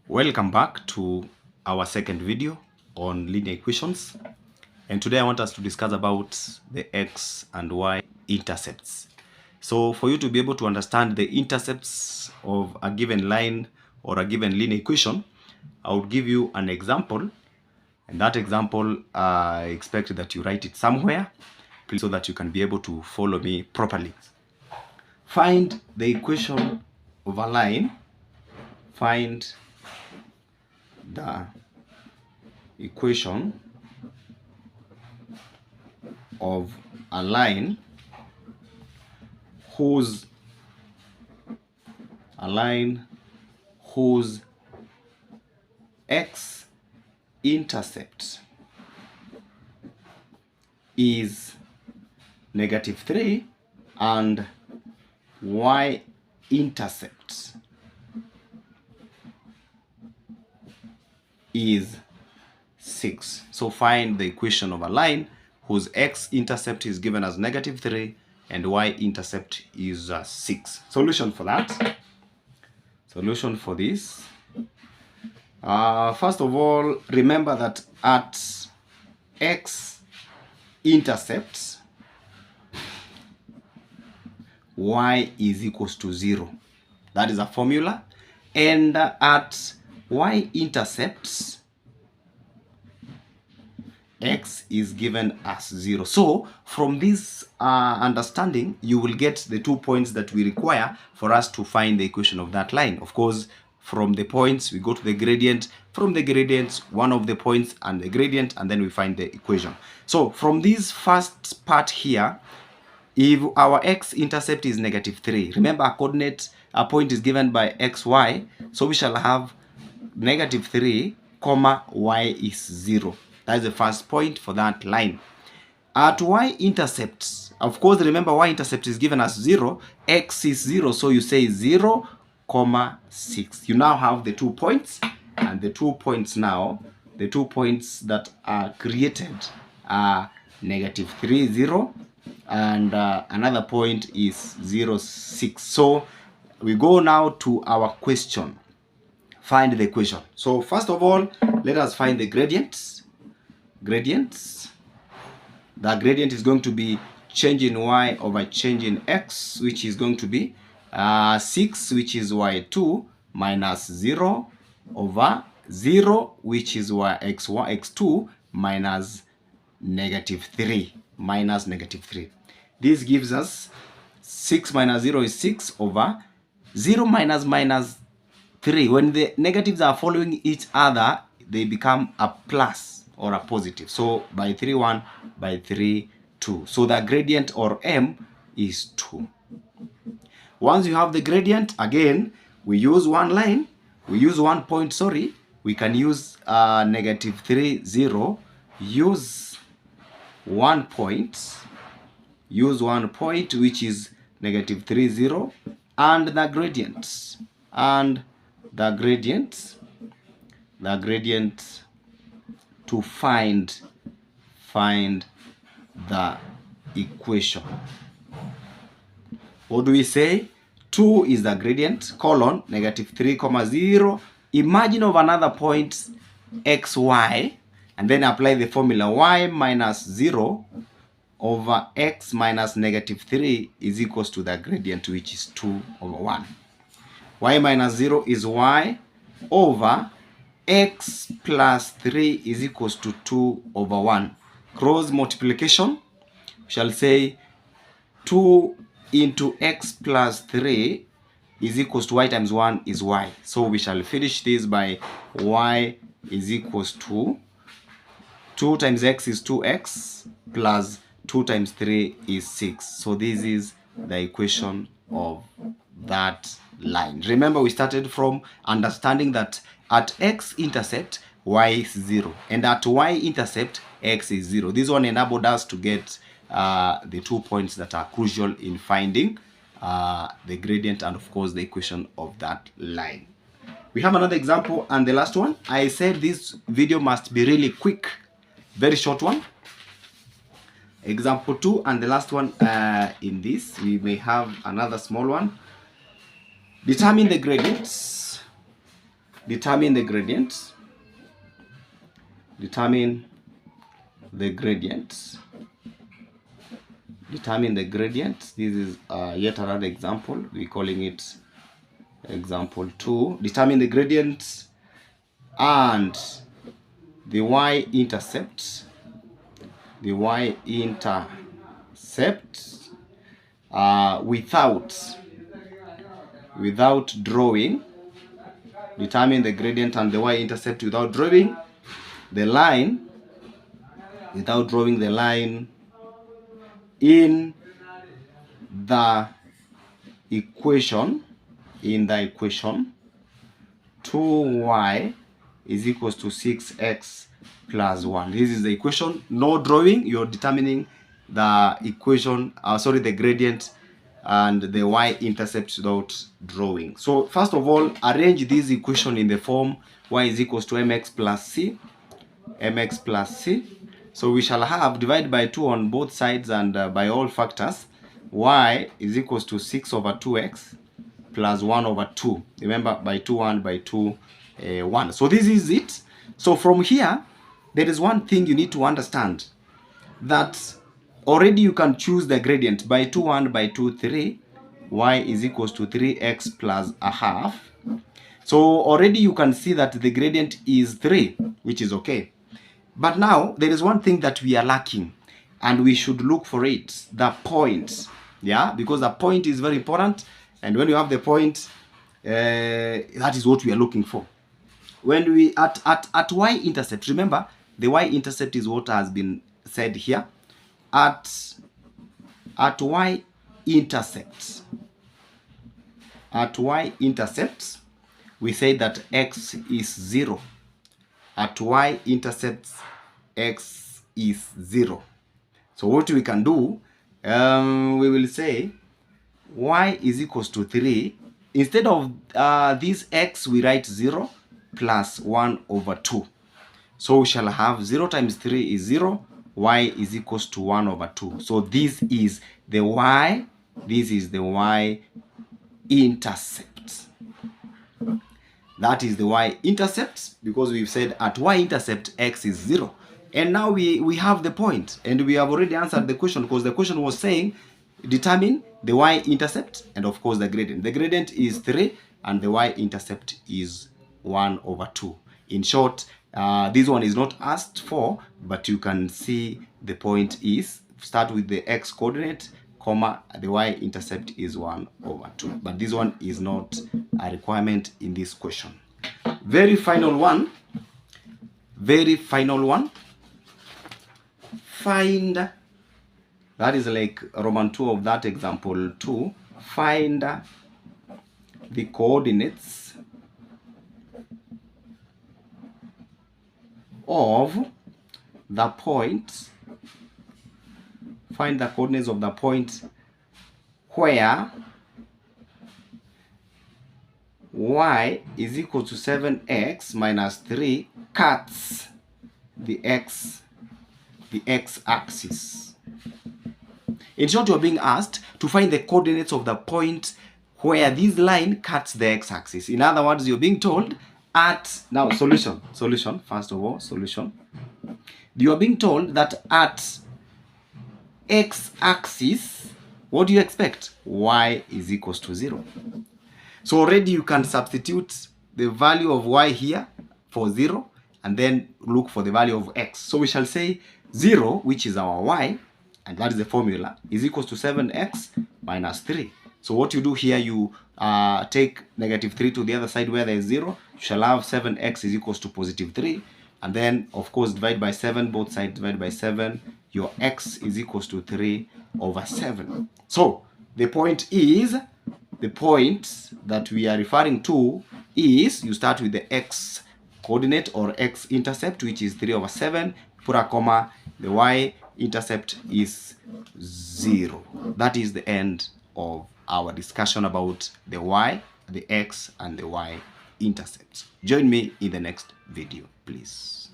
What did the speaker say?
Welcome back to our second video on linear equations, and today I want us to discuss about the x and y intercepts. So for you to be able to understand the intercepts of a given line or a given linear equation, I would give you an example, and that example I expect that you write it somewhere, please, so that you can be able to follow me properly. Find the equation of a line. Find the equation of a line whose x-intercept is -3 and y-intercept is 6. So find the equation of a line whose x-intercept is given as -3 and y-intercept is 6. Solution for that. Solution for this. First of all, remember that at x-intercept, y is equals to 0. That is a formula. And at y-intercepts, x is given as 0. So from this understanding, you will get the 2 points that we require for us to find the equation of that line. Of course, from the points, we go to the gradient. From the gradient, one of the points and the gradient, and then we find the equation. So from this first part here, if our x-intercept is -3, remember a point is given by xy, so we shall have -3, y is 0. That is the first point for that line. At y-intercept, of course, remember y-intercept is given as 0, x is 0, so you say 0, 6. You now have the 2 points, and the 2 points now, the 2 points that are created are -3, 0, and another point is 0, 6. So we go now to our question. Find the equation. So first of all, let us find the gradients. The gradient is going to be change in y over change in x, which is going to be 6, which is y2, minus 0 over 0, which is x2, minus -3, minus -3. This gives us 6 minus 0 is 6 over 0 minus -3. When the negatives are following each other, they become a plus or a positive. So by 3, 1, by 3, 2. So the gradient, or m, is 2. Once you have the gradient, again, we use one line, we use 1 point, sorry. We can use -3, 0, use 1 point, which is -3, 0, and the gradient, to find the equation. What do we say? 2 is the gradient, colon, -3, 0. Imagine of another point, xy, and then apply the formula y minus 0 over x minus -3 is equals to the gradient, which is 2 over 1. Y minus 0 is y over x plus 3 is equals to 2 over 1. Cross multiplication, we shall say 2 into x plus 3 is equals to y times 1 is y. So we shall finish this by y is equals to 2 times x is 2x plus 2 times 3 is 6. So this is the equation of that line. Remember, we started from understanding that at x-intercept, y is 0, and at y-intercept, x is 0. This one enabled us to get the 2 points that are crucial in finding the gradient and, of course, the equation of that line. We have another example, and the last one. I said this video must be really quick, very short one. Example 2, and the last one in this. We may have another small one. Determine the gradients determine the gradient. Determine the gradient. Determine the gradient. This is yet another example. We're calling it example 2. Determine the gradient and the y-intercept. The y-intercept without drawing. Determine the gradient and the y-intercept without drawing the line. Without drawing the line in the equation. 2y is equals to 6x plus 1. This is the equation. No drawing. You're determining the equation, the gradient and the y-intercept without drawing. So first of all, arrange this equation in the form y is equals to mx plus c. mx plus c. So we shall have divide by 2 on both sides and by all factors. Y is equals to 6 over 2x plus 1 over 2. Remember, by 2 1, by 2 1. So this is it. So from here, there is one thing you need to understand, that already you can choose the gradient by 2 1, by 2 3. Y is equals to 3x plus a half. So already you can see that the gradient is 3, which is okay. But now there is one thing that we are lacking, and we should look for it, the point. Yeah, because the point is very important, and when you have the point, that is what we are looking for. When we at y-intercept, remember the y-intercept is what has been said here. At y-intercept, we say that x is 0. At y-intercepts, x is 0. So what we can do, we will say y is equals to 3. Instead of this x, we write 0 plus 1 over 2. So we shall have 0 times 3 is 0. Y is equals to 1 over 2. So this is the y. This is the y-intercept. That is the y-intercept, because we've said at y-intercept x is 0. And now we have the point, and we have already answered the question, because the question was saying determine the y-intercept and of course the gradient. The gradient is 3 and the y-intercept is 1 over 2. In short, this one is not asked for, but you can see the point is start with the x coordinate, comma, the y-intercept is 1 over 2. But this one is not a requirement in this question. Very final one. Find, that is like Roman 2 of that example 2. Find the coordinates of the point. Find the coordinates of the point where y is equal to 7x minus 3 cuts the x-axis. In short, you are being asked to find the coordinates of the point where this line cuts the x-axis. In other words, you're being told now solution, first of all, solution. You are being told that at x-axis, what do you expect? Y is equals to 0. So already you can substitute the value of y here for 0 and then look for the value of x. So we shall say 0, which is our y, and that is the formula, is equals to 7x minus 3. So what you do here, you take negative 3 to the other side where there is 0. You shall have 7x is equals to positive 3. And then, of course, divide by 7. Both sides divide by 7. Your x is equals to 3 over 7. So the point that we are referring to is, you start with the x coordinate or x-intercept, which is 3 over 7. Put a comma. The y-intercept is 0. That is the end of our discussion about the y, the x, and the y-intercepts. Join me in the next video, please.